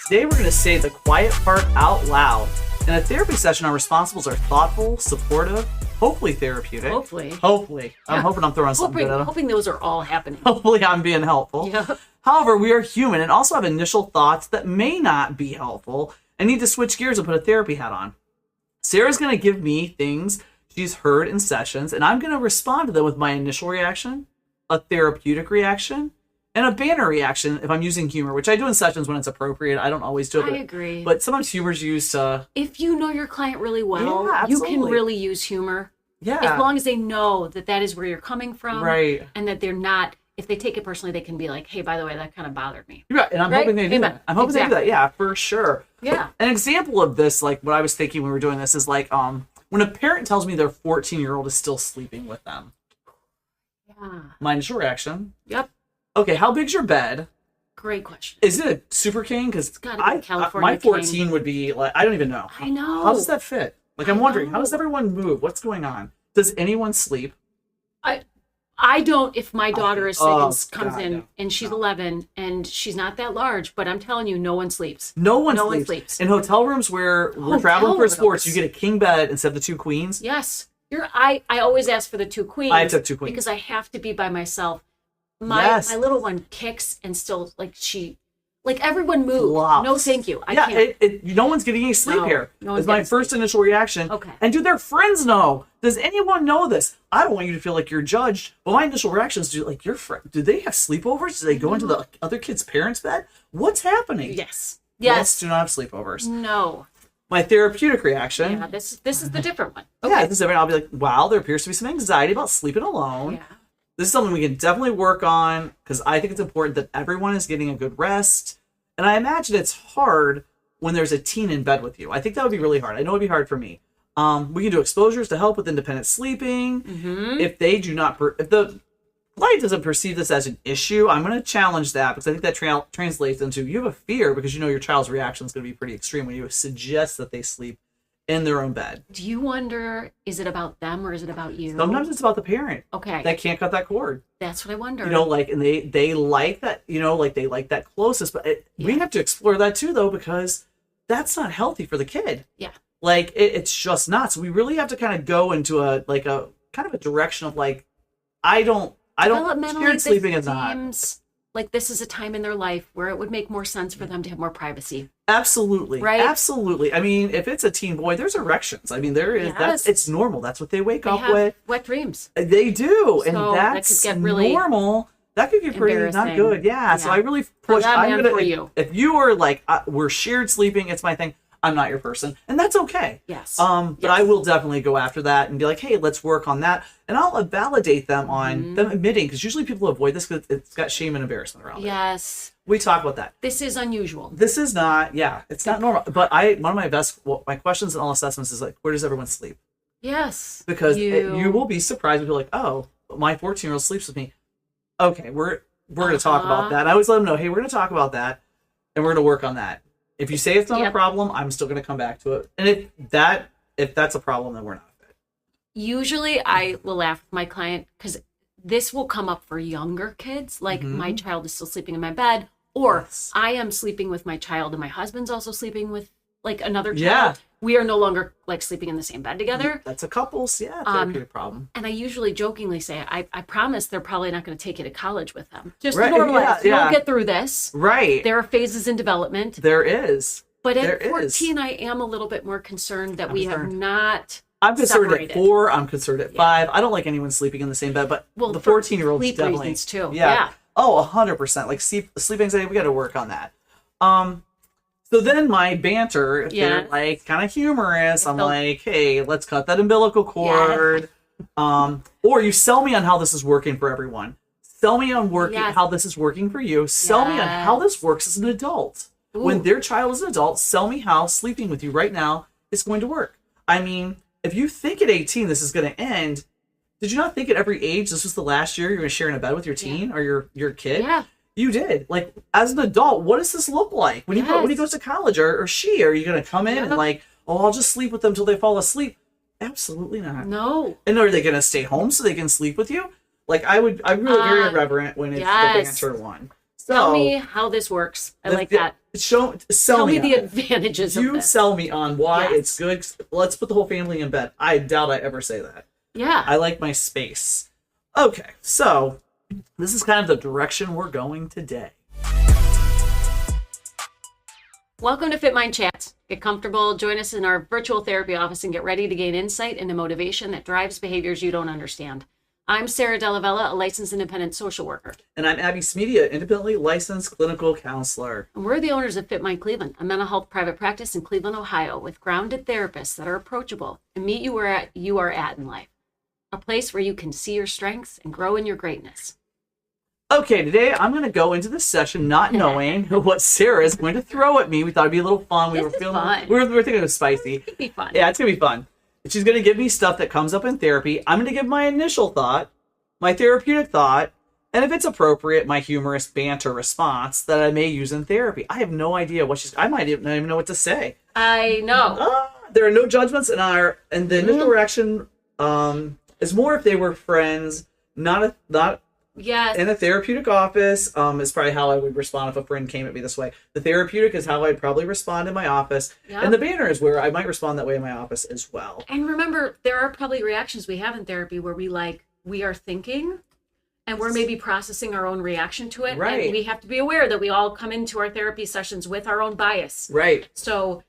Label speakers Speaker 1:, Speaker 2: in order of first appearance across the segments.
Speaker 1: Today we're going to say the quiet part out loud. In a therapy session, our responsibles are thoughtful, supportive, hopefully therapeutic.
Speaker 2: Hopefully.
Speaker 1: I'm hoping I'm throwing something good at them.
Speaker 2: Hoping those are all happening.
Speaker 1: Hopefully I'm being helpful.
Speaker 2: Yeah.
Speaker 1: However, we are human and also have initial thoughts that may not be helpful and need to switch gears and put a therapy hat on. Sarah's going to give me things she's heard in sessions, and I'm going to respond to them with my initial reaction, a therapeutic reaction, and a banner reaction if I'm using humor, which I do in sessions when it's appropriate. I don't always do it.
Speaker 2: I agree.
Speaker 1: But sometimes humor's used to...
Speaker 2: If you know your client really well,
Speaker 1: Yeah,
Speaker 2: you can
Speaker 1: absolutely.
Speaker 2: really use humor.
Speaker 1: Yeah.
Speaker 2: As long as they know that that is where you're coming from.
Speaker 1: Right.
Speaker 2: And that they're not, if they take it personally, they can be like, hey, by the way, that kind of bothered me.
Speaker 1: You're right, and I'm
Speaker 2: Right?
Speaker 1: hoping they do
Speaker 2: Amen.
Speaker 1: that. I'm hoping they do that, yeah, for sure.
Speaker 2: Yeah.
Speaker 1: An example of this, like what I was thinking when we were doing this, is like when a parent tells me their 14-year-old is still sleeping with them.
Speaker 2: Yeah.
Speaker 1: My initial reaction,
Speaker 2: Yep.
Speaker 1: okay, how big's your bed?
Speaker 2: Great question.
Speaker 1: Is it a super king? Because
Speaker 2: gotta be a California
Speaker 1: my 14
Speaker 2: king.
Speaker 1: would be like, I don't even know.
Speaker 2: I know.
Speaker 1: How does that fit? Like, I'm
Speaker 2: I
Speaker 1: wondering, how
Speaker 2: know.
Speaker 1: does everyone move? What's going on? Does anyone sleep?
Speaker 2: I don't, if my daughter is sick and comes
Speaker 1: God,
Speaker 2: in
Speaker 1: no.
Speaker 2: and she's 11 and she's not that large, but I'm telling you, no one sleeps.
Speaker 1: No one
Speaker 2: No one
Speaker 1: sleeps.
Speaker 2: sleeps.
Speaker 1: In hotel rooms where we're
Speaker 2: Hotel
Speaker 1: traveling for sports, you
Speaker 2: rooms.
Speaker 1: get a king bed instead of the two queens.
Speaker 2: Yes. I always ask for the two queens.
Speaker 1: I took two queens.
Speaker 2: Because I have to be by myself.
Speaker 1: Yes.
Speaker 2: My little one kicks and still, like everyone moves.
Speaker 1: Flops.
Speaker 2: No, thank you. I can't.
Speaker 1: No one's getting any sleep
Speaker 2: No,
Speaker 1: here.
Speaker 2: no one's
Speaker 1: Is my
Speaker 2: getting
Speaker 1: first initial reaction.
Speaker 2: Okay.
Speaker 1: And do their friends know? Does anyone know this? I don't want you to feel like you're judged, but my initial reaction is, like your friend, do they have sleepovers? Do they go into the other kid's parents' bed? What's happening?
Speaker 2: Yes.
Speaker 1: Most do not have sleepovers.
Speaker 2: No.
Speaker 1: My therapeutic reaction.
Speaker 2: Yeah, this is the different one.
Speaker 1: Yeah, this is different. I'll be like, wow, there appears to be some anxiety about sleeping alone.
Speaker 2: Yeah.
Speaker 1: This is something we can definitely work on because I think it's important that everyone is getting a good rest. And I imagine it's hard when there's a teen in bed with you. I think that would be really hard. I know it'd be hard for me. We can do exposures to help with independent sleeping.
Speaker 2: Mm-hmm.
Speaker 1: If they do not, if the client doesn't perceive this as an issue, I'm going to challenge that because I think that translates into you have a fear because you know your child's reaction is going to be pretty extreme when you suggest that they sleep in their own bed.
Speaker 2: Do you wonder, is it about them or is it about you?
Speaker 1: Sometimes it's about the parent
Speaker 2: Okay.
Speaker 1: that can't cut that cord.
Speaker 2: That's what I wonder.
Speaker 1: You know, like, and they like that, you know, like they like that closest, but we
Speaker 2: Yeah.
Speaker 1: have to explore that too, though, because that's not healthy for the kid.
Speaker 2: Yeah.
Speaker 1: Like it's just not. So we really have to kind of go into a kind of a direction of like, I don't
Speaker 2: Developmentally,
Speaker 1: shared sleeping
Speaker 2: this
Speaker 1: is not.
Speaker 2: seems like this is a time in their life where it would make more sense for them to have more privacy.
Speaker 1: Absolutely.
Speaker 2: Right?
Speaker 1: Absolutely. I mean, if it's a teen boy, there's erections. I mean, there is,
Speaker 2: Yes.
Speaker 1: it's normal. That's what they wake
Speaker 2: They
Speaker 1: up
Speaker 2: have
Speaker 1: with.
Speaker 2: wet dreams.
Speaker 1: They do. And
Speaker 2: So that
Speaker 1: that's
Speaker 2: could get really
Speaker 1: normal. That could get pretty not
Speaker 2: embarrassing.
Speaker 1: good. Yeah. So
Speaker 2: Yeah.
Speaker 1: I really push.
Speaker 2: them
Speaker 1: I'm
Speaker 2: and
Speaker 1: gonna,
Speaker 2: for you.
Speaker 1: If you are like, we're shared sleeping, it's my thing. I'm not your person. And that's okay.
Speaker 2: Yes.
Speaker 1: But
Speaker 2: Yes.
Speaker 1: I will definitely go after that and be like, hey, let's work on that. And I'll validate them on them admitting, because usually people avoid this because it's got shame and embarrassment around it.
Speaker 2: Yes.
Speaker 1: We talk about that.
Speaker 2: This is unusual.
Speaker 1: This is not, it's not normal. But one of my questions in all assessments is like, where does everyone sleep?
Speaker 2: Yes.
Speaker 1: Because you will be surprised when you're like, oh, my 14-year-old sleeps with me. Okay, we're going to talk about that. I always let them know, hey, we're going to talk about that, and we're going to work on that. If you say it's not a problem, I'm still going to come back to it. And if that's a problem, then we're not fit.
Speaker 2: Usually I will laugh with my client because this will come up for younger kids. Like my child is still sleeping in my bed, or
Speaker 1: Yes.
Speaker 2: I am sleeping with my child and my husband's also sleeping with like another child.
Speaker 1: Yeah.
Speaker 2: We are no longer like sleeping in the same bed together.
Speaker 1: That's a couple's, therapeutic problem.
Speaker 2: And I usually jokingly say, I promise they're probably not going to take you to college with them. Just
Speaker 1: Right,
Speaker 2: to normalize.
Speaker 1: yeah.
Speaker 2: You'll get through this.
Speaker 1: Right.
Speaker 2: There are phases in development.
Speaker 1: There is.
Speaker 2: But
Speaker 1: There
Speaker 2: at 14,
Speaker 1: is.
Speaker 2: I am a little bit more concerned that we have
Speaker 1: concerned.
Speaker 2: not
Speaker 1: I'm concerned
Speaker 2: separated.
Speaker 1: at 4. I'm concerned at 5. I don't like anyone sleeping in the same bed, but
Speaker 2: Well,
Speaker 1: the
Speaker 2: for
Speaker 1: 14-year-olds
Speaker 2: sleep
Speaker 1: definitely.
Speaker 2: reasons, too.
Speaker 1: Yeah.
Speaker 2: Yeah.
Speaker 1: Oh, 100%. Like sleep anxiety, we got to work on that. So then my banter, if they're like kind of humorous, I'm like, hey, let's cut that umbilical cord. Or you sell me on how this is working for everyone. Sell me on how this is working for you. Sell me on how this works as an adult.
Speaker 2: Ooh.
Speaker 1: When their child is an adult, sell me how sleeping with you right now is going to work. I mean, if you think at 18 this is going to end, did you not think at every age this was the last year you're going to share in a bed with your teen or your kid?
Speaker 2: Yeah.
Speaker 1: You did. Like, as an adult, what does this look like? When he goes to college, or she, are you going to come in and like, oh, I'll just sleep with them till they fall asleep? Absolutely not.
Speaker 2: No.
Speaker 1: And are they going to stay home so they can sleep with you? Like, I'm really very irreverent when it's the banter one. So,
Speaker 2: Tell me how this works. I like that.
Speaker 1: Sell
Speaker 2: Tell
Speaker 1: me
Speaker 2: me the
Speaker 1: on it.
Speaker 2: advantages of
Speaker 1: You
Speaker 2: this.
Speaker 1: sell me on why
Speaker 2: Yes.
Speaker 1: it's good. Let's put the whole family in bed. I doubt I ever say that.
Speaker 2: Yeah.
Speaker 1: I like my space. Okay, so this is kind of the direction we're going today.
Speaker 2: Welcome to Fit Mind Chats. Get comfortable, join us in our virtual therapy office, and get ready to gain insight into motivation that drives behaviors you don't understand. I'm Sarah Delavella, a licensed independent social worker.
Speaker 1: And I'm Abby Smedia, independently licensed clinical counselor.
Speaker 2: And we're the owners of Fit Mind Cleveland, a mental health private practice in Cleveland, Ohio, with grounded therapists that are approachable and meet you where you are at in life. A place where you can see your strengths and grow in your greatness.
Speaker 1: Okay, today I'm going to go into this session not knowing what Sarah is going to throw at me. We thought it'd be a little fun.
Speaker 2: This is fun.
Speaker 1: We were thinking it was spicy.
Speaker 2: It'd be fun.
Speaker 1: Yeah, it's going to be fun. She's going to give me stuff that comes up in therapy. I'm going to give my initial thought, my therapeutic thought, and if it's appropriate, my humorous banter response that I may use in therapy. I have no idea what I might not even know what to say.
Speaker 2: I know.
Speaker 1: There are no judgments and the initial reaction is more if they were friends, not
Speaker 2: Yes.
Speaker 1: in a therapeutic office. Is probably how I would respond if a friend came at me this way. The therapeutic is how I'd probably respond in my office.
Speaker 2: Yep.
Speaker 1: And the banner is where I might respond that way in my office as well.
Speaker 2: And remember, there are probably reactions we have in therapy where we are thinking and we're maybe processing our own reaction to it.
Speaker 1: Right.
Speaker 2: And we have to be aware that we all come into our therapy sessions with our own bias.
Speaker 1: Right.
Speaker 2: So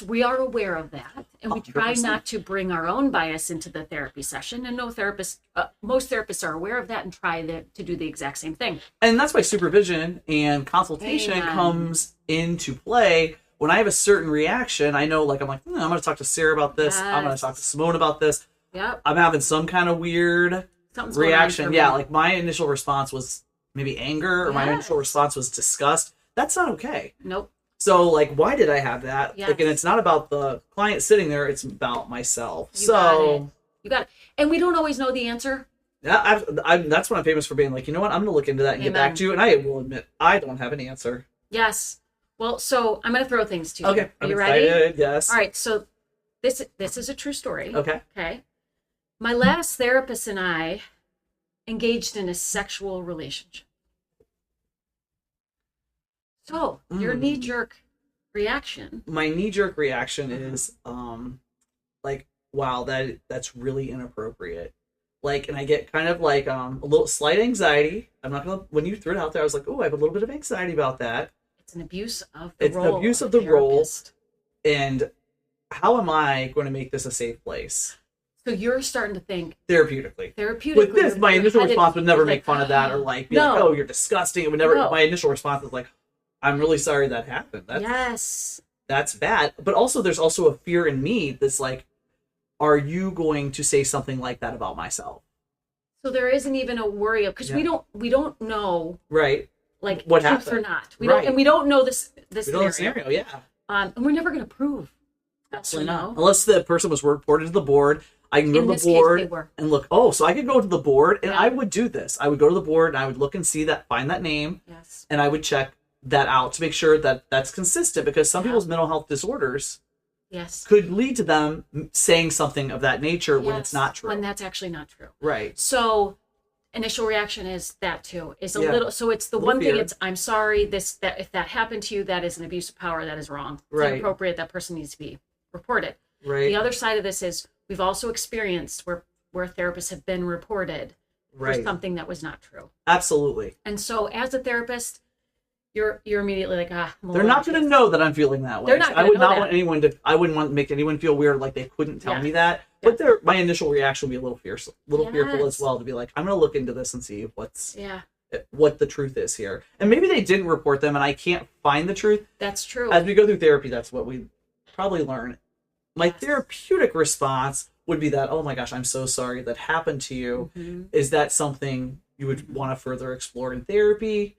Speaker 2: we are aware of that. And we try
Speaker 1: 100%.
Speaker 2: not to bring our own bias into the therapy session. And most therapists are aware of that and try to do the exact same thing.
Speaker 1: And that's why supervision and consultation
Speaker 2: Amen.
Speaker 1: comes into play. When I have a certain reaction, I know, I'm going to talk to Sarah about this. I'm going to talk to Simone about this.
Speaker 2: Yep.
Speaker 1: I'm having some kind of weird
Speaker 2: Something's going on
Speaker 1: reaction.
Speaker 2: for
Speaker 1: Yeah,
Speaker 2: me.
Speaker 1: like my initial response was maybe anger, or my
Speaker 2: Yes.
Speaker 1: initial response was disgust. That's not okay.
Speaker 2: Nope.
Speaker 1: So, why did I have that?
Speaker 2: Yes.
Speaker 1: And it's not about the client sitting there, it's about myself.
Speaker 2: You got it. And we don't always know the answer.
Speaker 1: Yeah, that's what I'm famous for being like, you know what, I'm going to look into that and get back
Speaker 2: Amen.
Speaker 1: to you. And I will admit, I don't have an answer.
Speaker 2: Yes. Well, so I'm going to throw things to you.
Speaker 1: Okay,
Speaker 2: Are
Speaker 1: I'm
Speaker 2: you
Speaker 1: excited,
Speaker 2: ready?
Speaker 1: yes.
Speaker 2: All right. So this is a true story.
Speaker 1: Okay.
Speaker 2: Okay. My last therapist and I engaged in a sexual relationship. So your knee-jerk reaction.
Speaker 1: My knee-jerk reaction is, wow, that's really inappropriate. And I get kind of a little slight anxiety. I'm not going to, when you threw it out there, I was like, oh, I have a little bit of anxiety about that.
Speaker 2: It's an abuse of the
Speaker 1: It's
Speaker 2: role.
Speaker 1: an abuse of the role. And how am I going to make this a safe place?
Speaker 2: So you're starting to think
Speaker 1: Therapeutically.
Speaker 2: therapeutically.
Speaker 1: With this, my initial response would never make fun of that or be
Speaker 2: No.
Speaker 1: like, oh, you're disgusting. It would never.
Speaker 2: No.
Speaker 1: My initial response is like, I'm really sorry that happened.
Speaker 2: Yes.
Speaker 1: That's bad. But also, there's also a fear in me that's like, are you going to say something like that about myself?
Speaker 2: So there isn't even a worry of, because we don't know
Speaker 1: Right.
Speaker 2: what
Speaker 1: What
Speaker 2: truth
Speaker 1: happened?
Speaker 2: or not.
Speaker 1: We
Speaker 2: don't know this
Speaker 1: We don't know
Speaker 2: scenario.
Speaker 1: the scenario, yeah.
Speaker 2: And we're never going to prove.
Speaker 1: Absolutely
Speaker 2: yes or
Speaker 1: not.
Speaker 2: no.
Speaker 1: Unless the person was reported to the board. I can go
Speaker 2: In
Speaker 1: to
Speaker 2: this
Speaker 1: the
Speaker 2: case,
Speaker 1: board
Speaker 2: they were.
Speaker 1: and look. Oh, so I could go to the board and
Speaker 2: Yeah.
Speaker 1: I would do this. I would go to the board and I would look and see that, find that name,
Speaker 2: Yes.
Speaker 1: and I would check that out to make sure that that's consistent, because some people's mental health disorders
Speaker 2: Yes.
Speaker 1: could lead to them saying something of that nature when it's
Speaker 2: Yes,
Speaker 1: not true.
Speaker 2: When that's actually not true.
Speaker 1: Right.
Speaker 2: So initial reaction is that too. Is a
Speaker 1: Yeah.
Speaker 2: little, so it's the
Speaker 1: Little
Speaker 2: one thing,
Speaker 1: fear.
Speaker 2: it's I'm sorry, that if that happened to you, that is an abuse of power, that is wrong. It's
Speaker 1: Right.
Speaker 2: inappropriate, that person needs to be reported.
Speaker 1: Right.
Speaker 2: The other side of this is we've also experienced where therapists have been reported for
Speaker 1: Right.
Speaker 2: something that was not true.
Speaker 1: Absolutely.
Speaker 2: And so as a therapist, you're immediately like, I'm a
Speaker 1: They're
Speaker 2: little
Speaker 1: not going to
Speaker 2: anxious.
Speaker 1: know that I'm feeling that way.
Speaker 2: They're not
Speaker 1: I
Speaker 2: gonna
Speaker 1: would
Speaker 2: know
Speaker 1: not
Speaker 2: that.
Speaker 1: want anyone to. I wouldn't want to make anyone feel weird, like they couldn't tell
Speaker 2: Yeah.
Speaker 1: me that. But my initial reaction would be a little fearful as
Speaker 2: Yes.
Speaker 1: well, to be like, I'm going to look into this and see
Speaker 2: Yeah,
Speaker 1: what the truth is here. And maybe they didn't report them, and I can't find the truth.
Speaker 2: that's true.
Speaker 1: As we go through therapy, that's what we probably learn. My
Speaker 2: Yes.
Speaker 1: therapeutic response would be that, oh my gosh, I'm so sorry that happened to you.
Speaker 2: Mhm.
Speaker 1: Is that something you would want to further explore in therapy?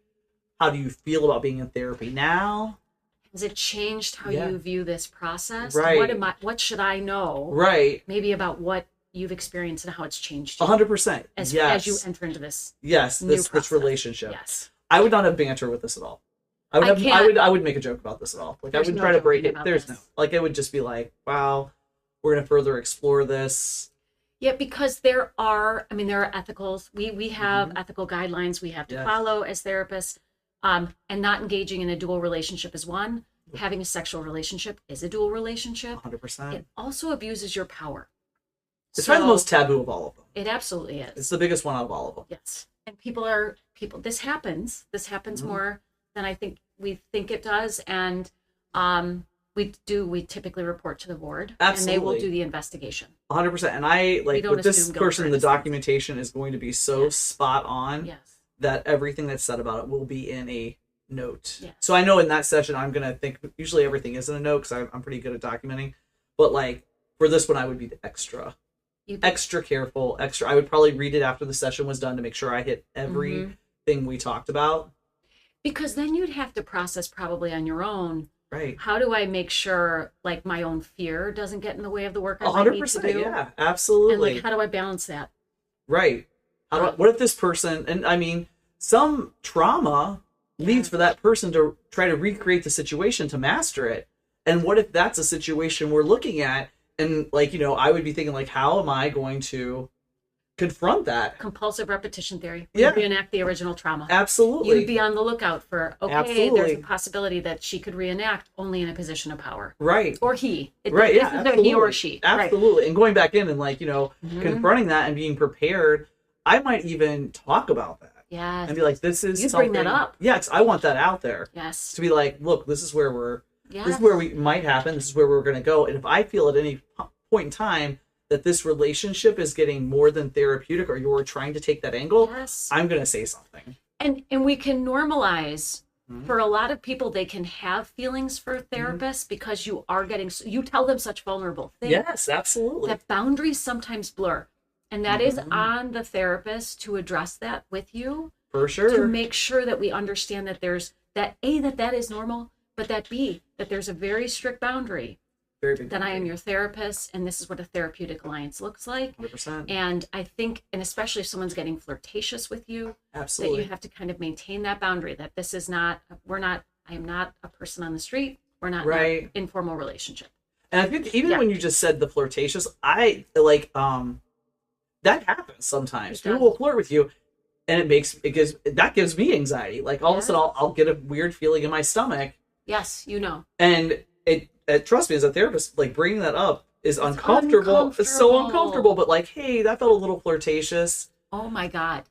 Speaker 1: How do you feel about being in therapy now?
Speaker 2: Has it changed how
Speaker 1: Yeah.
Speaker 2: you view this process?
Speaker 1: Right.
Speaker 2: What should I know?
Speaker 1: Right.
Speaker 2: Maybe about what you've experienced and how it's changed you
Speaker 1: 100%.
Speaker 2: as
Speaker 1: Yes.
Speaker 2: you enter into this.
Speaker 1: Yes,
Speaker 2: new
Speaker 1: this
Speaker 2: process.
Speaker 1: relationship.
Speaker 2: Yes.
Speaker 1: I would not have banter with this at all. I would
Speaker 2: I
Speaker 1: have,
Speaker 2: can't-
Speaker 1: I would make a joke about this at all. Like, I
Speaker 2: There's
Speaker 1: wouldn't
Speaker 2: no
Speaker 1: try to break
Speaker 2: joking
Speaker 1: it.
Speaker 2: about
Speaker 1: There's
Speaker 2: this.
Speaker 1: no, it would just be like, wow, we're going to further explore this.
Speaker 2: Yeah, because there are ethicals. We have ethical guidelines we have to
Speaker 1: Yes.
Speaker 2: follow as therapists. And not engaging in a dual relationship is one. Having a sexual relationship is a dual relationship.
Speaker 1: 100%.
Speaker 2: It also abuses your power.
Speaker 1: It's probably the most taboo of all of them.
Speaker 2: It absolutely is.
Speaker 1: It's the biggest one out of all of them.
Speaker 2: Yes. And this happens more than I think we think it does. And we typically report to the board.
Speaker 1: Absolutely.
Speaker 2: And they will do the investigation.
Speaker 1: 100%. And I, like, with this person, the documentation is going to be so spot on that everything that's said about it will be in a note.
Speaker 2: Yes.
Speaker 1: So I know in that session, I'm going to think, usually everything is in a note because I'm pretty good at documenting. But, like, for this one, I would be extra careful, I would probably read it after the session was done to make sure I hit everything we talked about. Because
Speaker 2: then you'd have to process probably on your own.
Speaker 1: Right.
Speaker 2: How do I make sure, like, my own fear doesn't get in the way of the work I might need to do?
Speaker 1: 100%, yeah, absolutely.
Speaker 2: And, like, how do I balance that?
Speaker 1: Right. What if this person, and I mean, some trauma leads for that person to try to recreate the situation to master it. And what if that's a situation we're looking at? And, like, you know, I would be thinking, like, how am I going to confront that?
Speaker 2: Compulsive repetition theory.
Speaker 1: Yeah.
Speaker 2: Reenact the original trauma.
Speaker 1: Absolutely.
Speaker 2: You'd be on the lookout for, there's a possibility that she could reenact only in a position of power.
Speaker 1: Right.
Speaker 2: Or he.
Speaker 1: Right, yeah, absolutely.
Speaker 2: He or she.
Speaker 1: Absolutely.
Speaker 2: Right.
Speaker 1: And going back in and, like, you know, confronting that and being prepared, I might even talk about that.
Speaker 2: Yes.
Speaker 1: And be like, this is
Speaker 2: something. Bring that up.
Speaker 1: Yeah, I want that out there.
Speaker 2: Yes.
Speaker 1: To be like, look, this is where this is where we might happen. This is where we're going to go. And if I feel at any point in time that this relationship is getting more than therapeutic or you're trying to take that angle, I'm going to say something.
Speaker 2: And we can normalize for a lot of people, they can have feelings for therapists because you tell them such vulnerable things.
Speaker 1: Yes, absolutely.
Speaker 2: That boundaries sometimes blur. And that is on the therapist to address that with you.
Speaker 1: For sure.
Speaker 2: To make sure that we understand that there's that is normal, but that there's a very strict boundary.
Speaker 1: Very big
Speaker 2: that I am your therapist, and this is what a therapeutic alliance looks like.
Speaker 1: 100%.
Speaker 2: And I think, and especially if someone's getting flirtatious with you,
Speaker 1: absolutely,
Speaker 2: that you have to kind of maintain that boundary. That this is not, I am not a person on the street. We're not in an informal relationship.
Speaker 1: And I think even when you just said the flirtatious, I like that happens sometimes. People will flirt with you, and that gives me anxiety. Like all of a sudden, I'll get a weird feeling in my stomach.
Speaker 2: Yes, you know.
Speaker 1: And trust me, as a therapist, like bringing that up is uncomfortable. It's so uncomfortable. But like, hey, that felt a little flirtatious.
Speaker 2: Oh my God.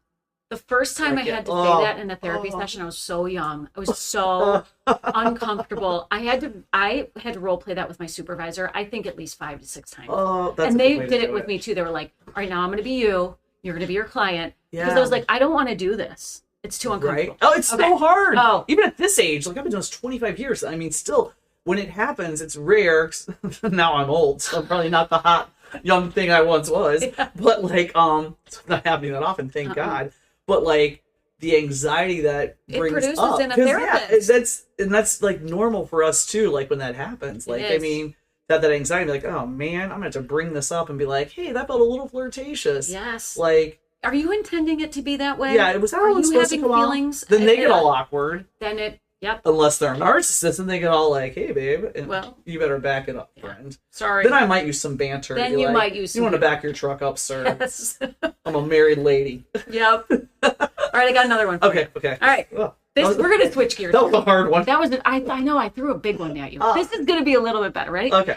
Speaker 2: The first time I had to say that in a therapy session, I was so young. I was so uncomfortable. I had to role play that with my supervisor, I think at least 5 to 6 times. And they did it with me too. They were like, all right, now I'm going to be you. You're going to be your client. Because I was like, I don't want to do this. It's too uncomfortable.
Speaker 1: Right? Oh, it's so hard. Oh. Even at this age, like I've been doing this 25 years. I mean, still, when it happens, it's rare. Now I'm old, so I'm probably not the hot young thing I once was. Yeah. But like, it's not happening that often, thank God. But like the anxiety that
Speaker 2: it
Speaker 1: brings
Speaker 2: produces
Speaker 1: up,
Speaker 2: in a therapist.
Speaker 1: that's like normal for us too. Like when that happens, like I mean, that anxiety, like, oh man, I'm gonna have to bring this up and be like, hey, that felt a little flirtatious.
Speaker 2: Yes.
Speaker 1: Like,
Speaker 2: are you intending it to be that way?
Speaker 1: Yeah, it was how it's supposed to come
Speaker 2: feelings.
Speaker 1: Then they get all awkward.
Speaker 2: Then it. Yep.
Speaker 1: Unless they're a narcissist and they get all like, hey, babe, and you better back it up, friend.
Speaker 2: Sorry.
Speaker 1: Then I might use some banter.
Speaker 2: Then you might use some.
Speaker 1: You want to back your truck up, sir? Yes. I'm a married lady.
Speaker 2: Yep. All right, I got another one.
Speaker 1: Okay.
Speaker 2: All right. We're going to switch gears.
Speaker 1: That was a hard one.
Speaker 2: That was, I know, I threw a big one at you. This is going to be a little bit better, right?
Speaker 1: Okay.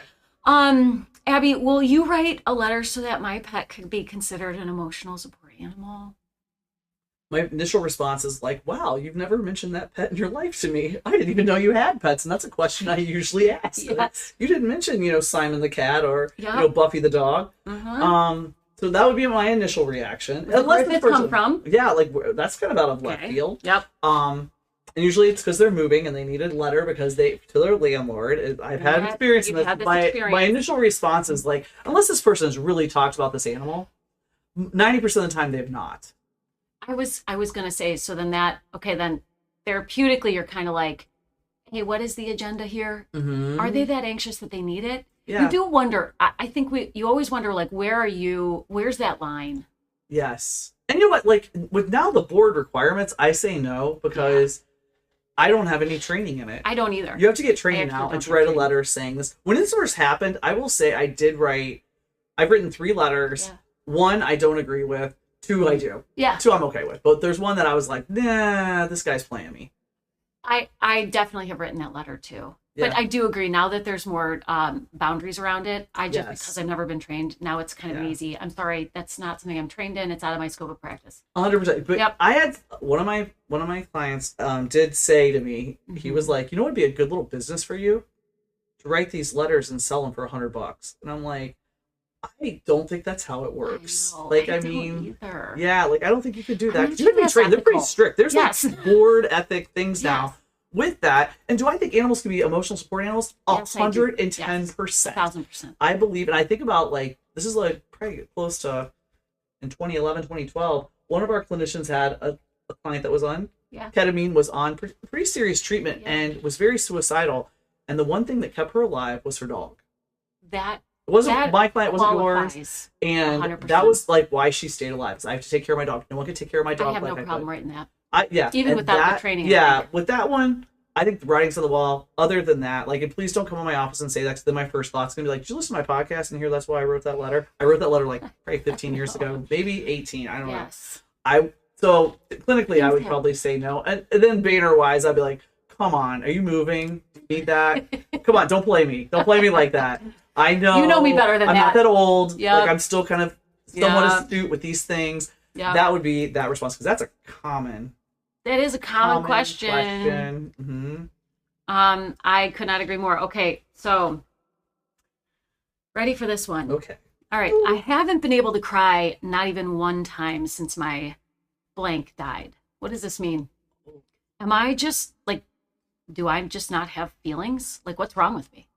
Speaker 2: Abby, will you write a letter so that my pet could be considered an emotional support animal?
Speaker 1: My initial response is like, wow, you've never mentioned that pet in your life to me. I didn't even know you had pets. And that's a question I usually ask.
Speaker 2: Yes.
Speaker 1: You didn't mention, Simon the cat or, Buffy the dog. So that would be my initial reaction.
Speaker 2: Where did it come from?
Speaker 1: Yeah, like that's kind of out of left field.
Speaker 2: Yep.
Speaker 1: And usually it's because they're moving and they need a letter because to their landlord. I've had experience in this. My initial response is like, unless this person has really talked about this animal, 90% of the time they've not.
Speaker 2: I was going to say, so then then therapeutically you're kind of like, hey, what is the agenda here? Mm-hmm. Are they that anxious that they need it? Yeah. You do wonder. I think you always wonder, like, where's that line?
Speaker 1: Yes. And you know what, like with now the board requirements, I say no because I don't have any training in it.
Speaker 2: I don't either.
Speaker 1: You have to get training now and to write a letter saying this. When this first happened, I will say I've written 3 letters. Yeah. 1 I don't agree with. 2 I do.
Speaker 2: Yeah.
Speaker 1: 2 I'm okay with. But there's one that I was like, nah, this guy's playing me.
Speaker 2: I definitely have written that letter too.
Speaker 1: Yeah.
Speaker 2: But I do agree now that there's more boundaries around it.
Speaker 1: Yes.
Speaker 2: Because I've never been trained, now it's kind of
Speaker 1: Yeah.
Speaker 2: easy. I'm sorry, that's not something I'm trained in. It's out of my scope of practice.
Speaker 1: 100%. But
Speaker 2: Yep.
Speaker 1: I had one of my clients did say to me, he was like, you know what would be a good little business for you? To write these letters and sell them for $100. And I'm like, I don't think that's how it works.
Speaker 2: I know,
Speaker 1: Like,
Speaker 2: I
Speaker 1: I
Speaker 2: don't
Speaker 1: mean,
Speaker 2: either.
Speaker 1: yeah, like I don't think you could do that.
Speaker 2: I'm
Speaker 1: 'Cause
Speaker 2: not
Speaker 1: you have to
Speaker 2: sure
Speaker 1: be
Speaker 2: that's
Speaker 1: trained. They're pretty
Speaker 2: ethical.
Speaker 1: strict. There's
Speaker 2: Yes.
Speaker 1: like board ethic things now
Speaker 2: Yes.
Speaker 1: with that. And do I think animals can be emotional support animals?
Speaker 2: Yes, I do.
Speaker 1: 110%.
Speaker 2: 1,000%.
Speaker 1: I believe, and I think about like this is like probably close to in 2011, 2012. One of our clinicians had a client that was on
Speaker 2: Yeah.
Speaker 1: ketamine, was on pretty serious treatment,
Speaker 2: Yeah.
Speaker 1: and was very suicidal. And the one thing that kept her alive was her dog.
Speaker 2: That
Speaker 1: It wasn't
Speaker 2: that
Speaker 1: my client, wasn't yours,
Speaker 2: qualifies.
Speaker 1: and
Speaker 2: 100%.
Speaker 1: that was like why she stayed alive. So I have to take care of my dog. No one could take care of my dog.
Speaker 2: I have
Speaker 1: like
Speaker 2: no
Speaker 1: I
Speaker 2: problem
Speaker 1: could.
Speaker 2: writing that.
Speaker 1: Yeah,
Speaker 2: Even
Speaker 1: and
Speaker 2: without the
Speaker 1: that,
Speaker 2: training, I
Speaker 1: Yeah,
Speaker 2: like it.
Speaker 1: with that one, I think the writing's on the wall. Other than that, like, and please don't come in my office and say that. 'Cause then my first thought's gonna be like, "Did you listen to my podcast and hear that's why I wrote that letter?" I wrote that letter like probably 15 years ago, maybe 18. I don't
Speaker 2: Yes.
Speaker 1: know. So clinically, I would
Speaker 2: Things
Speaker 1: probably say no, and then Boehner wise, I'd be like, "Come on, are you moving? Do you need that? Come on, don't play me. Don't play me like that. I know
Speaker 2: You know me better than
Speaker 1: I'm
Speaker 2: that.
Speaker 1: not that old.
Speaker 2: Yep.
Speaker 1: Like I'm still kind of somewhat
Speaker 2: Yep.
Speaker 1: astute with these things."
Speaker 2: Yeah.
Speaker 1: That would be that response because that's a common
Speaker 2: That is a common question. I could not agree more. Okay, so ready for this one.
Speaker 1: Okay.
Speaker 2: All right. I haven't been able to cry not even one time since my blank died. What does this mean? Am I just like, do I just not have feelings? Like, what's wrong with me?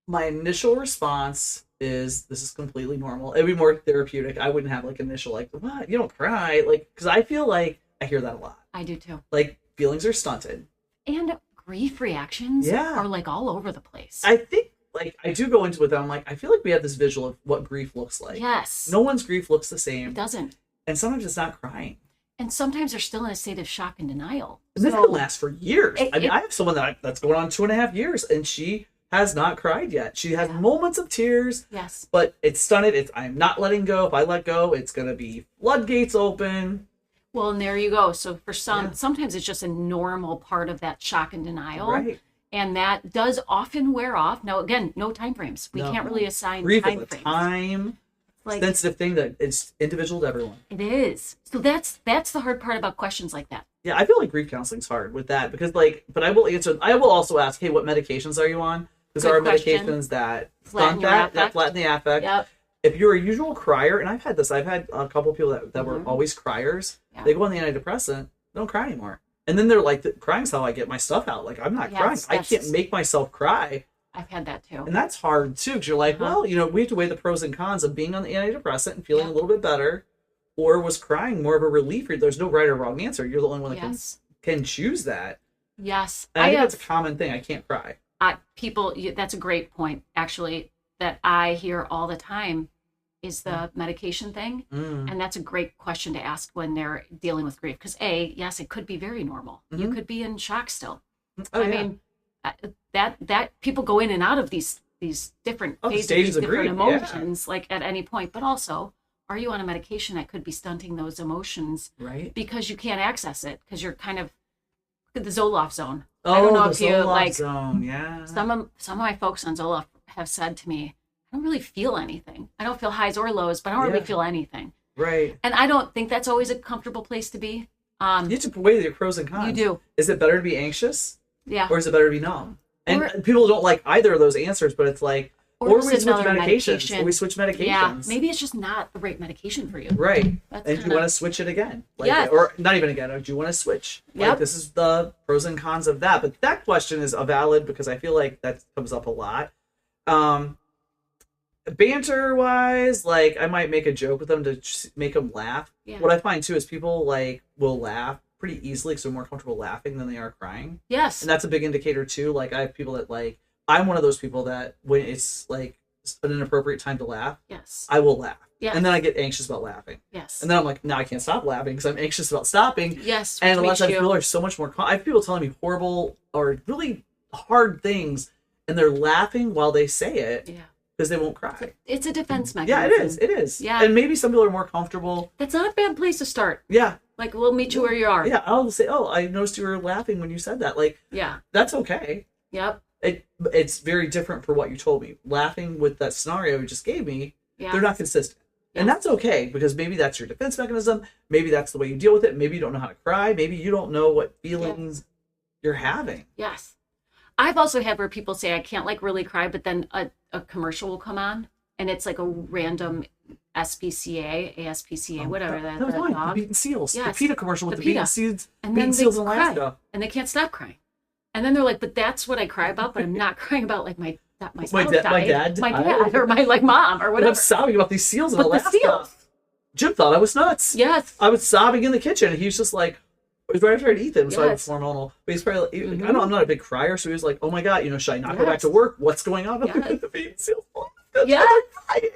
Speaker 1: My initial response is this is completely normal. It'd be more therapeutic. I wouldn't have like initial like, what? You don't cry? Like, because I feel like I hear that a lot.
Speaker 2: I do too.
Speaker 1: Like feelings are stunted.
Speaker 2: And grief reactions
Speaker 1: Yeah.
Speaker 2: are like all over the place.
Speaker 1: I think like I do go into it. I'm like I feel like we have this visual of what grief looks like.
Speaker 2: Yes.
Speaker 1: No one's grief looks the
Speaker 2: It
Speaker 1: same,
Speaker 2: doesn't.
Speaker 1: and sometimes it's not crying.
Speaker 2: And sometimes they're still in a state of shock and denial.
Speaker 1: And this
Speaker 2: So-
Speaker 1: can last for years. I mean,
Speaker 2: it-
Speaker 1: I have someone that's going on 2.5 years, and she has not cried yet. She has
Speaker 2: Yeah.
Speaker 1: moments of tears,
Speaker 2: Yes.
Speaker 1: but it's stunted. I'm not letting go. If I let go, it's gonna be floodgates open.
Speaker 2: Well, and there you go. So for some,
Speaker 1: Yeah.
Speaker 2: sometimes it's just a normal part of that shock and denial.
Speaker 1: Right.
Speaker 2: And that does often wear off. Now, again, no time frames. We
Speaker 1: No.
Speaker 2: can't really assign
Speaker 1: Grief
Speaker 2: time
Speaker 1: is a
Speaker 2: frames.
Speaker 1: time
Speaker 2: Like,
Speaker 1: sensitive thing that it's individual to everyone.
Speaker 2: it is. So that's the hard part about questions like that.
Speaker 1: Yeah, I feel like grief counseling's hard with that because but I will answer. I will also ask, hey, what medications are you on? Because there are
Speaker 2: Good question.
Speaker 1: medications that
Speaker 2: Flatten
Speaker 1: stunt
Speaker 2: your
Speaker 1: that
Speaker 2: affect.
Speaker 1: flatten the affect.
Speaker 2: Yep.
Speaker 1: If you're a usual crier, and I've had this, I've had a couple of people that were
Speaker 2: Mhm.
Speaker 1: always criers.
Speaker 2: Yeah.
Speaker 1: They go on the antidepressant, they don't cry anymore. And then they're like, crying's how I get my stuff out. Like, I'm not
Speaker 2: Yes,
Speaker 1: crying. I
Speaker 2: that's-
Speaker 1: can't make myself cry.
Speaker 2: I've had that too.
Speaker 1: And that's hard too, because you're like,
Speaker 2: Uh-huh.
Speaker 1: well, we have to weigh the pros and cons of being on the antidepressant and feeling
Speaker 2: Yeah.
Speaker 1: a little bit better, or was crying more of a relief? There's no right or wrong answer. You're the only one that
Speaker 2: Yes.
Speaker 1: can choose that.
Speaker 2: Yes.
Speaker 1: And I think
Speaker 2: have
Speaker 1: that's a common thing. I can't cry.
Speaker 2: that's a great point, actually, that I hear all the time is the medication thing.
Speaker 1: Mm.
Speaker 2: And that's a great question to ask when they're dealing with grief. Because yes, it could be very normal. You
Speaker 1: Mhm.
Speaker 2: could be in shock still.
Speaker 1: Oh,
Speaker 2: I
Speaker 1: yeah.
Speaker 2: mean, that people go in and out of these different
Speaker 1: Oh, the
Speaker 2: phases,
Speaker 1: stages
Speaker 2: these
Speaker 1: of
Speaker 2: different
Speaker 1: grief, yeah.
Speaker 2: emotions, like at any point. But also, are you on a medication that could be stunting those emotions
Speaker 1: Right?
Speaker 2: because you can't access it because you're kind of look at the Zoloft zone.
Speaker 1: Oh,
Speaker 2: I don't know
Speaker 1: the
Speaker 2: if you
Speaker 1: Zoloft
Speaker 2: like
Speaker 1: zone. Yeah.
Speaker 2: some of my folks on Zoloft have said to me, I don't really feel anything. I don't feel highs or lows, but I don't really
Speaker 1: Yeah.
Speaker 2: feel anything.
Speaker 1: Right.
Speaker 2: And I don't think that's always a comfortable place to be.
Speaker 1: You have to weigh your pros and cons.
Speaker 2: You do.
Speaker 1: Is it better to be anxious
Speaker 2: Yeah.
Speaker 1: or is it better to be numb? And
Speaker 2: Or-
Speaker 1: people don't like either of those answers, but it's like, or
Speaker 2: Or
Speaker 1: we
Speaker 2: just
Speaker 1: switch
Speaker 2: another
Speaker 1: medications.
Speaker 2: medication.
Speaker 1: Or we switch medications.
Speaker 2: Yeah. Maybe it's just not the right medication for you.
Speaker 1: Right.
Speaker 2: That's
Speaker 1: And do
Speaker 2: kinda-
Speaker 1: you want to switch it again? Like,
Speaker 2: Yes.
Speaker 1: Or not even again. Or do you want to switch? Like,
Speaker 2: Yep.
Speaker 1: this is the pros and cons of that. But that question is a valid because I feel like that comes up a lot. Banter wise, like I might make a joke with them to make them laugh.
Speaker 2: Yeah.
Speaker 1: What I find too is people like will laugh pretty easily because they're more comfortable laughing than they are crying.
Speaker 2: Yes.
Speaker 1: And that's a big indicator too. Like I have people that like, I'm one of those people that when it's like an inappropriate time to laugh,
Speaker 2: Yes.
Speaker 1: I will laugh.
Speaker 2: Yes.
Speaker 1: And then I get anxious about laughing.
Speaker 2: Yes.
Speaker 1: And then I'm like, no, I can't stop laughing because I'm anxious about stopping.
Speaker 2: Yes.
Speaker 1: And a
Speaker 2: which
Speaker 1: lot of
Speaker 2: makes
Speaker 1: times
Speaker 2: you-
Speaker 1: people are so much more, I have people telling me horrible or really hard things and they're laughing while they say it
Speaker 2: Yeah.
Speaker 1: because they won't cry.
Speaker 2: It's a defense
Speaker 1: Yeah,
Speaker 2: mechanism.
Speaker 1: it is.
Speaker 2: Yeah.
Speaker 1: And maybe some people are more comfortable.
Speaker 2: That's not a bad place to start.
Speaker 1: Yeah.
Speaker 2: Like, we'll meet you where you are.
Speaker 1: Yeah, I'll say, oh, I noticed you were laughing when you said that. Like,
Speaker 2: Yeah.
Speaker 1: that's okay.
Speaker 2: Yep.
Speaker 1: It's very different for what you told me. Laughing with that scenario you just gave me,
Speaker 2: Yeah.
Speaker 1: they're not consistent. And that's okay, because maybe that's your defense mechanism. Maybe that's the way you deal with it. Maybe you don't know how to cry. Maybe you don't know what feelings you're having.
Speaker 2: Yes. I've also had where people say I can't like really cry, but then a commercial will come on and it's like a random ASPCA, whatever that
Speaker 1: was mine.
Speaker 2: dog.
Speaker 1: The beaten seals.
Speaker 2: Yes.
Speaker 1: The PETA commercial with
Speaker 2: The
Speaker 1: the beaten
Speaker 2: PETA.
Speaker 1: seals.
Speaker 2: And
Speaker 1: Beaten
Speaker 2: then they
Speaker 1: seals in
Speaker 2: cry.
Speaker 1: Alaska.
Speaker 2: And they can't stop crying. And then they're like, but that's what I cry about, but I'm not crying about like my spouse died. My dad or my like mom or
Speaker 1: And
Speaker 2: whatever.
Speaker 1: I'm sobbing about these seals in
Speaker 2: But the
Speaker 1: Alaska.
Speaker 2: seals.
Speaker 1: Jim thought I was nuts.
Speaker 2: Yes.
Speaker 1: I was sobbing in the kitchen, and he was just like, it was right after I'd eat them, so I was
Speaker 2: Yes.
Speaker 1: hormonal. But he's probably, I know I'm not a big crier, so he was like, oh my God, should I not go back
Speaker 2: Yes.
Speaker 1: to work? What's going on?
Speaker 2: Yes.
Speaker 1: The beaten seals. They're
Speaker 2: Yes.
Speaker 1: dying.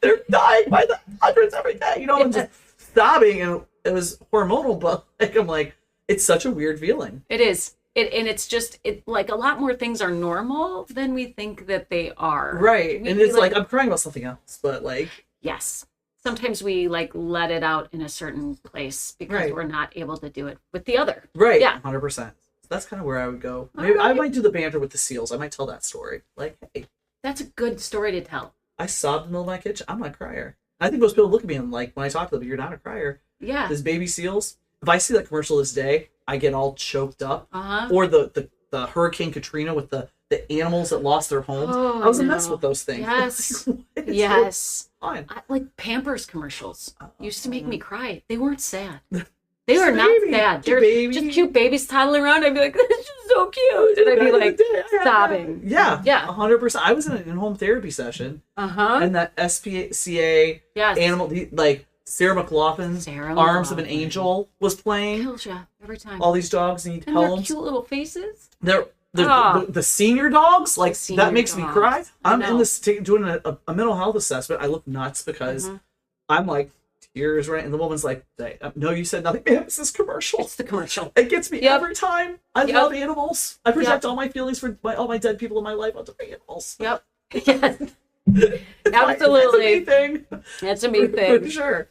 Speaker 1: They're dying by the hundreds every day, and just sobbing, and it was hormonal, but I'm like, it's such a weird feeling.
Speaker 2: It is. And it's just like a lot more things are normal than we think that they are.
Speaker 1: Right.
Speaker 2: We
Speaker 1: And it's
Speaker 2: like
Speaker 1: like I'm crying about something else, but like,
Speaker 2: yes. Sometimes we like let it out in a certain place because
Speaker 1: Right.
Speaker 2: we're not able to do it with the other.
Speaker 1: right.
Speaker 2: Yeah.
Speaker 1: 100%. So that's kind of where I would go.
Speaker 2: All
Speaker 1: Maybe I
Speaker 2: right.
Speaker 1: might do the banter with the seals. I might tell that story. Like, hey,
Speaker 2: That's a good story to tell.
Speaker 1: I sobbed in the middle of my kitchen. I'm not a crier. I think most people look at me and like, when I talk to them, you're not a crier.
Speaker 2: Yeah.
Speaker 1: This baby seals, if I see that commercial this day, I get all choked up.
Speaker 2: Uh-huh.
Speaker 1: Or the Hurricane Katrina with the animals that lost their homes.
Speaker 2: Oh,
Speaker 1: I was a
Speaker 2: no.
Speaker 1: mess with those things.
Speaker 2: Yes.
Speaker 1: It's
Speaker 2: Yes.
Speaker 1: fine.
Speaker 2: Like Pampers commercials used to make me cry. They weren't sad. They
Speaker 1: Just
Speaker 2: were
Speaker 1: a
Speaker 2: not
Speaker 1: baby.
Speaker 2: sad.
Speaker 1: Cute
Speaker 2: They're
Speaker 1: baby.
Speaker 2: just cute babies toddling around. I'd be like, this is so cute. And I'd be like sobbing.
Speaker 1: Yeah.
Speaker 2: Yeah.
Speaker 1: 100%. I was in an in-home therapy session,
Speaker 2: Uh-huh.
Speaker 1: and that SPCA
Speaker 2: Yes.
Speaker 1: animal, like Sarah McLaughlin's
Speaker 2: Sarah
Speaker 1: Arms of an
Speaker 2: McLaughlin.
Speaker 1: Angel was playing.
Speaker 2: Kills you every time.
Speaker 1: All these dogs need
Speaker 2: and their
Speaker 1: homes.
Speaker 2: cute little faces.
Speaker 1: They're
Speaker 2: Oh.
Speaker 1: the senior dogs, like
Speaker 2: senior
Speaker 1: that makes me
Speaker 2: dogs.
Speaker 1: cry.
Speaker 2: I
Speaker 1: I'm in
Speaker 2: know.
Speaker 1: this doing a mental health assessment. I look nuts because
Speaker 2: Mhm.
Speaker 1: I'm like tears, right? And the woman's like, "No, you said nothing." Man, it's this commercial.
Speaker 2: It's the commercial.
Speaker 1: It gets me
Speaker 2: Yep.
Speaker 1: every time. I
Speaker 2: Yep.
Speaker 1: love animals. I project
Speaker 2: Yep.
Speaker 1: all my feelings for all my dead people in my life onto my animals.
Speaker 2: Yep. Yes.
Speaker 1: It's
Speaker 2: Absolutely.
Speaker 1: a me thing.
Speaker 2: That's a me
Speaker 1: For
Speaker 2: thing.
Speaker 1: sure.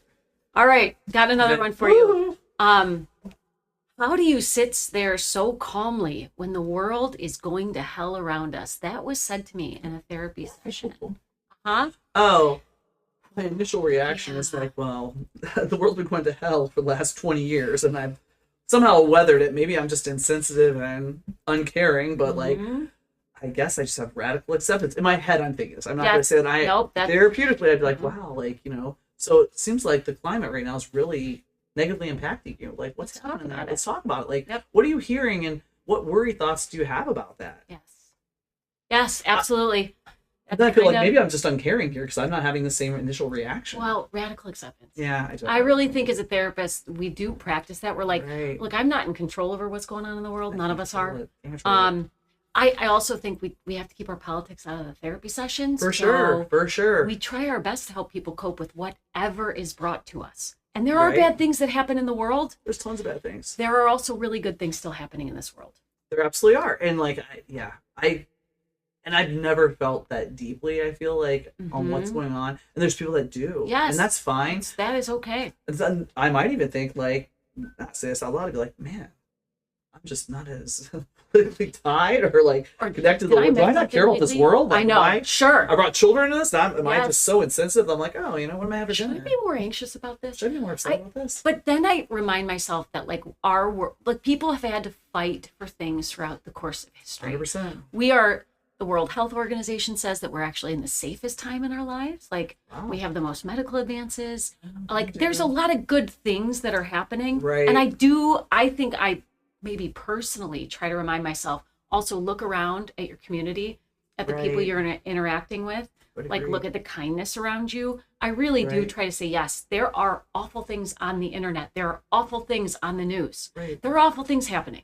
Speaker 2: All right. Got another one for you.
Speaker 1: Woo.
Speaker 2: How do you sit there so calmly when the world is going to hell around us? That was said to me in a therapy session. Huh?
Speaker 1: Oh, my initial reaction is
Speaker 2: Yeah.
Speaker 1: like, well, the world's been going to hell for the last 20 years, and I've somehow weathered it. Maybe I'm just insensitive and uncaring, but like,
Speaker 2: Mhm.
Speaker 1: I guess I just have radical acceptance. In my head, I'm thinking this. I'm not
Speaker 2: Yes.
Speaker 1: going to say that I,
Speaker 2: Nope, that's-
Speaker 1: therapeutically, I'd be like,
Speaker 2: Mhm.
Speaker 1: wow, like, so it seems like the climate right now is really negatively impacting you. Like, what's
Speaker 2: Let's talk
Speaker 1: happening there?
Speaker 2: about it.
Speaker 1: Let's talk about it. Like,
Speaker 2: Yep.
Speaker 1: what are you hearing, and what worry thoughts do you have about that?
Speaker 2: Yes. Yes, absolutely.
Speaker 1: And then I feel
Speaker 2: kind
Speaker 1: like
Speaker 2: of-
Speaker 1: maybe I'm just uncaring here because I'm not having the same initial reaction.
Speaker 2: Well, radical acceptance.
Speaker 1: Yeah, I do.
Speaker 2: I really think as a therapist, we do practice that. We're like,
Speaker 1: Right.
Speaker 2: look, I'm not in control over what's going on in the world. None of us are.
Speaker 1: Control it.
Speaker 2: I also think we have to keep our politics out of the therapy sessions.
Speaker 1: For
Speaker 2: So
Speaker 1: sure, for sure.
Speaker 2: we try our best to help people cope with whatever is brought to us. And there are
Speaker 1: Right.
Speaker 2: bad things that happen in the world.
Speaker 1: There's tons of bad things.
Speaker 2: There are also really good things still happening in this world.
Speaker 1: There absolutely are, and like, I've never felt that deeply. I feel like on what's going on, and there's people that do.
Speaker 2: Yes.
Speaker 1: and that's fine.
Speaker 2: That is okay.
Speaker 1: And then I might even think like, not say this out loud, I'd be like, man, I'm just not as politically tied or like
Speaker 2: Or
Speaker 1: connected to
Speaker 2: did
Speaker 1: the
Speaker 2: I
Speaker 1: world. Do I
Speaker 2: miss
Speaker 1: not care about this
Speaker 2: something
Speaker 1: world?
Speaker 2: lately?
Speaker 1: Like,
Speaker 2: I know.
Speaker 1: why-
Speaker 2: Sure.
Speaker 1: I brought children into this. Am I
Speaker 2: Yes.
Speaker 1: just so insensitive? I'm like, oh, what am I having for
Speaker 2: Should I
Speaker 1: dinner?
Speaker 2: be more anxious about this?
Speaker 1: Should I be more upset about this?
Speaker 2: But then I remind myself that like people have had to fight for things throughout the course of history.
Speaker 1: 100%.
Speaker 2: The World Health Organization says that we're actually in the safest time in our lives. Like
Speaker 1: Wow.
Speaker 2: we have the most medical advances. Like there's a lot of good things that are happening.
Speaker 1: Right.
Speaker 2: And I think I maybe personally try to remind myself, also look around at your community, at the people
Speaker 1: Right.
Speaker 2: you're interacting with.
Speaker 1: Would
Speaker 2: Like
Speaker 1: agree.
Speaker 2: look at the kindness around you. I really do
Speaker 1: Right.
Speaker 2: try to say, yes, there are awful things on the internet. There are awful things on the news.
Speaker 1: Right.
Speaker 2: There are awful things happening.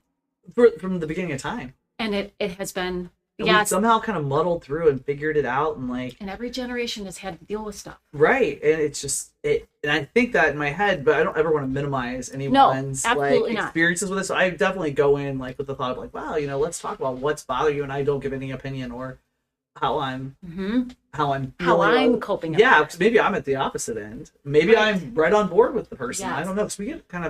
Speaker 1: From the beginning of time.
Speaker 2: And it has been,
Speaker 1: And we
Speaker 2: yes,
Speaker 1: somehow kind of muddled through and figured it out, and like,
Speaker 2: and every generation has had to deal with stuff.
Speaker 1: right. And it's just it, and I think that in my head, but I don't ever want to minimize anyone's like
Speaker 2: absolutely not.
Speaker 1: experiences with this. So I definitely go in like with the thought of like, wow, let's talk about what's bothering you, and I don't give any opinion or how I'm
Speaker 2: how
Speaker 1: feeling
Speaker 2: I'm coping.
Speaker 1: Yeah, because maybe I'm at the opposite end. Maybe I'm right on board with the person.
Speaker 2: Yes.
Speaker 1: I don't know. Because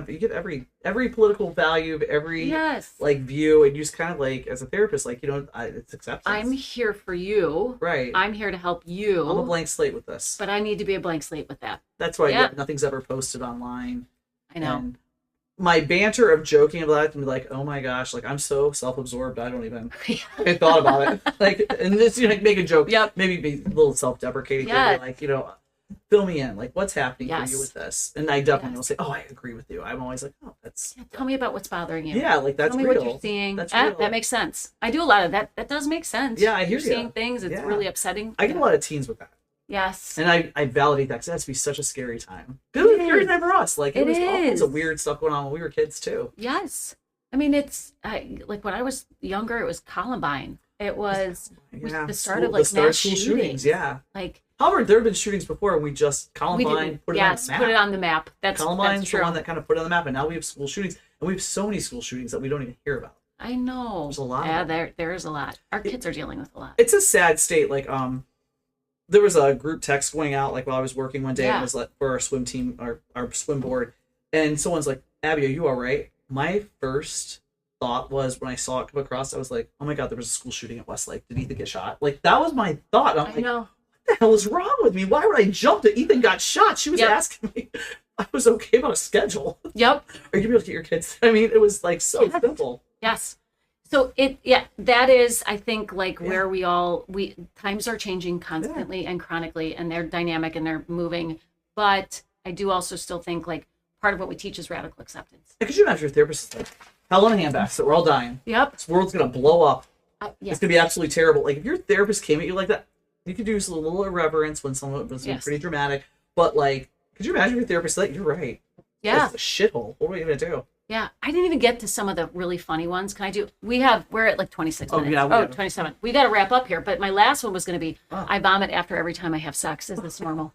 Speaker 1: you get every political value of every
Speaker 2: Yes.
Speaker 1: like view, and you just kind of like as a therapist, like it's acceptance.
Speaker 2: I'm here for you.
Speaker 1: Right.
Speaker 2: I'm here to help you.
Speaker 1: I'm a blank slate with this.
Speaker 2: But I need to be a blank slate with that.
Speaker 1: That's why nothing's ever posted online.
Speaker 2: I know.
Speaker 1: And my banter of joking about it and be like, oh my gosh, like I'm so self-absorbed, I don't even I thought about it. Like, and just make a joke.
Speaker 2: Yep.
Speaker 1: Maybe be a little self-deprecating.
Speaker 2: Yes.
Speaker 1: Like, fill me in. Like, what's happening for
Speaker 2: Yes.
Speaker 1: you with this? And I definitely
Speaker 2: Yes.
Speaker 1: will say, oh, I agree with you. I'm always like, oh, that's
Speaker 2: Tell me about what's bothering you.
Speaker 1: yeah, like that's
Speaker 2: Tell me
Speaker 1: real.
Speaker 2: what you're seeing.
Speaker 1: That's real.
Speaker 2: That makes sense. I do a lot of that. That does make sense.
Speaker 1: Yeah, I hear
Speaker 2: You're seeing things. It's really upsetting.
Speaker 1: I get a lot of teens with that.
Speaker 2: Yes.
Speaker 1: And I validate that because it has to be such a scary time. It was a scary time for us. Like, it was all kinds of weird stuff going on when we were kids, too.
Speaker 2: Yes. I mean, it's like when I was younger, it was Columbine. It was the start of like mass
Speaker 1: school
Speaker 2: shootings.
Speaker 1: Yeah.
Speaker 2: Like,
Speaker 1: however, there have been shootings before, and we just Columbine put it on the map.
Speaker 2: put it on the map.
Speaker 1: Columbine's
Speaker 2: true.
Speaker 1: the one that kind of put it on the map, and now we have school shootings, and we have so many school shootings that we don't even hear about.
Speaker 2: I know.
Speaker 1: There's a lot.
Speaker 2: Yeah, there is a lot. Our kids are dealing with a lot.
Speaker 1: It's a sad state. Like, there was a group text going out like while I was working one day. And it was like for our swim team, our swim board, and someone's like, "Abby, are you all right?" My first thought was when I saw it come across, I was like, "Oh my god, there was a school shooting at Westlake. Did Ethan get shot?" Like that was my thought. I'm like,
Speaker 2: know.
Speaker 1: "What the hell is wrong with me? Why would I jump that Ethan got shot?" She was asking me. I was okay about a schedule.
Speaker 2: Yep.
Speaker 1: Are you able to get your kids? I mean, it was like so simple.
Speaker 2: Yes. So that is, I think, like where we times are changing constantly and chronically, and they're dynamic and they're moving. But I do also still think like part of what we teach is radical acceptance.
Speaker 1: Could you imagine your therapist is like, hell in a handbasket, that we're all dying.
Speaker 2: Yep.
Speaker 1: This world's gonna blow up.
Speaker 2: Yes.
Speaker 1: It's gonna be absolutely terrible. Like if your therapist came at you like that, you could do a little irreverence when someone was pretty dramatic. But like, could you imagine your therapist said, "You're right.
Speaker 2: Yeah.
Speaker 1: It's a shithole. What are we gonna do?"
Speaker 2: Yeah, I didn't even get to some of the really funny ones. Can I do? We're at like 26 minutes.
Speaker 1: Yeah,
Speaker 2: 27. We got to wrap up here. But my last one was going to be, I vomit after every time I have sex. Is this normal?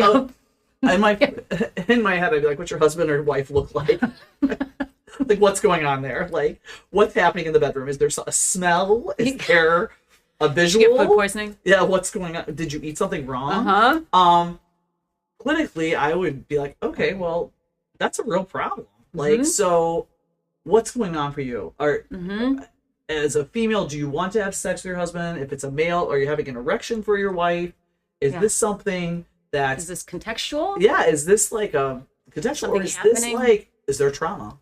Speaker 1: In my head, I'd be like, "What's your husband or wife look like? Like, what's going on there? Like, what's happening in the bedroom? Is there a smell? Is there a visual?
Speaker 2: Did you get food poisoning?
Speaker 1: Yeah, what's going on? Did you eat something wrong? Clinically, I would be like, okay, well, that's a real problem. Like, so what's going on for you? As a female, do you want to have sex with your husband? If it's a male, are you having an erection for your wife? Is this something that...
Speaker 2: Is this contextual?
Speaker 1: Yeah, is this like a contextual?
Speaker 2: Something
Speaker 1: or is
Speaker 2: happening?
Speaker 1: this like, is there trauma?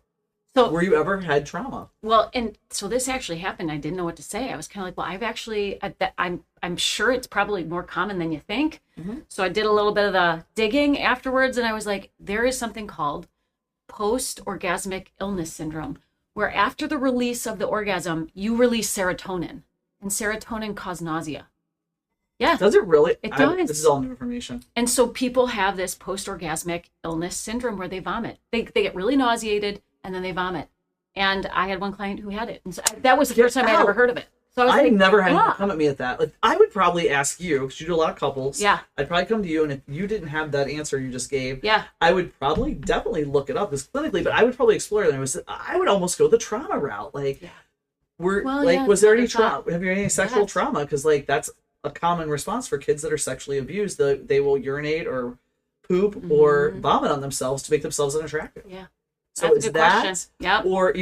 Speaker 2: So,
Speaker 1: were you ever had trauma?
Speaker 2: Well, and so this actually happened. I didn't know what to say. I was kind of like, well, I've actually, I'm sure it's probably more common than you think. So I did a little bit of the digging afterwards, and I was like, there is something called post-orgasmic illness syndrome, where after the release of the orgasm, you release serotonin, and serotonin causes nausea. Yeah.
Speaker 1: Does it really?
Speaker 2: It does.
Speaker 1: This is all new information.
Speaker 2: And so people have this post-orgasmic illness syndrome where they vomit. They get really nauseated, and then they vomit. And I had one client who had it. And so that was the first time I'd ever heard of it. So I was
Speaker 1: never had anyone come at me at that. Like, I would probably ask you, because you do a lot of couples.
Speaker 2: Yeah.
Speaker 1: I'd probably come to you, and if you didn't have that answer you just gave,
Speaker 2: yeah,
Speaker 1: I would probably definitely look it up as clinically, but I would probably explore it. I would almost go the trauma route. Like, was there any trauma? Have you had any sexual trauma? Because, like, that's a common response for kids that are sexually abused. They will urinate or poop or vomit on themselves to make themselves unattractive.
Speaker 2: Yeah.
Speaker 1: So
Speaker 2: that's
Speaker 1: is that,
Speaker 2: question. Yep.
Speaker 1: Or,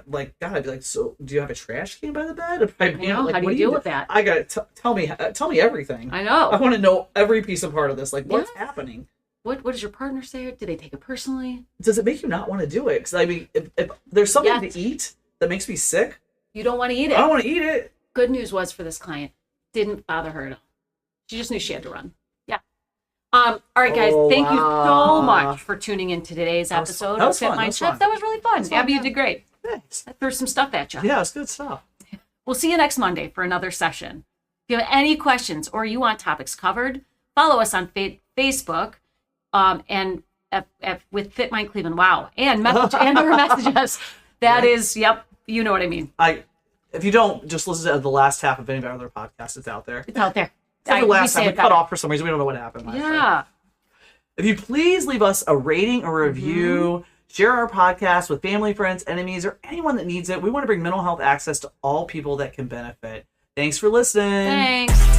Speaker 1: like, God, I'd be like, so do you have a trash can by the bed?
Speaker 2: How do you deal with that?
Speaker 1: I got to tell me everything.
Speaker 2: I know.
Speaker 1: I want to know every piece of part of this. Like, what's happening?
Speaker 2: What does your partner say? Do they take it personally?
Speaker 1: Does it make you not want to do it? Because, I mean, if there's something to eat that makes me sick,
Speaker 2: you don't want to eat it.
Speaker 1: I don't want to eat it.
Speaker 2: Good news was for this client, didn't bother her at all. She just knew she had to run. Yeah. All right, guys. Thank you so much for tuning in to today's episode of Fit Mind Chats. That was really fun. Abby, you did great.
Speaker 1: Thanks.
Speaker 2: I threw some stuff at you.
Speaker 1: Yeah, it's good stuff.
Speaker 2: We'll see you next Monday for another session. If you have any questions or you want topics covered, follow us on Facebook and with Fit Mind Cleveland. Wow. And message or message us. That is, you know what I mean.
Speaker 1: If you don't, just listen to the last half of any of our other podcasts. It's out there.
Speaker 2: It's out there.
Speaker 1: The last time we cut off for some reason. We don't know what happened.
Speaker 2: Yeah.
Speaker 1: If you please leave us a rating or review, share our podcast with family, friends, enemies, or anyone that needs it. We want to bring mental health access to all people that can benefit. Thanks for listening.
Speaker 2: Thanks.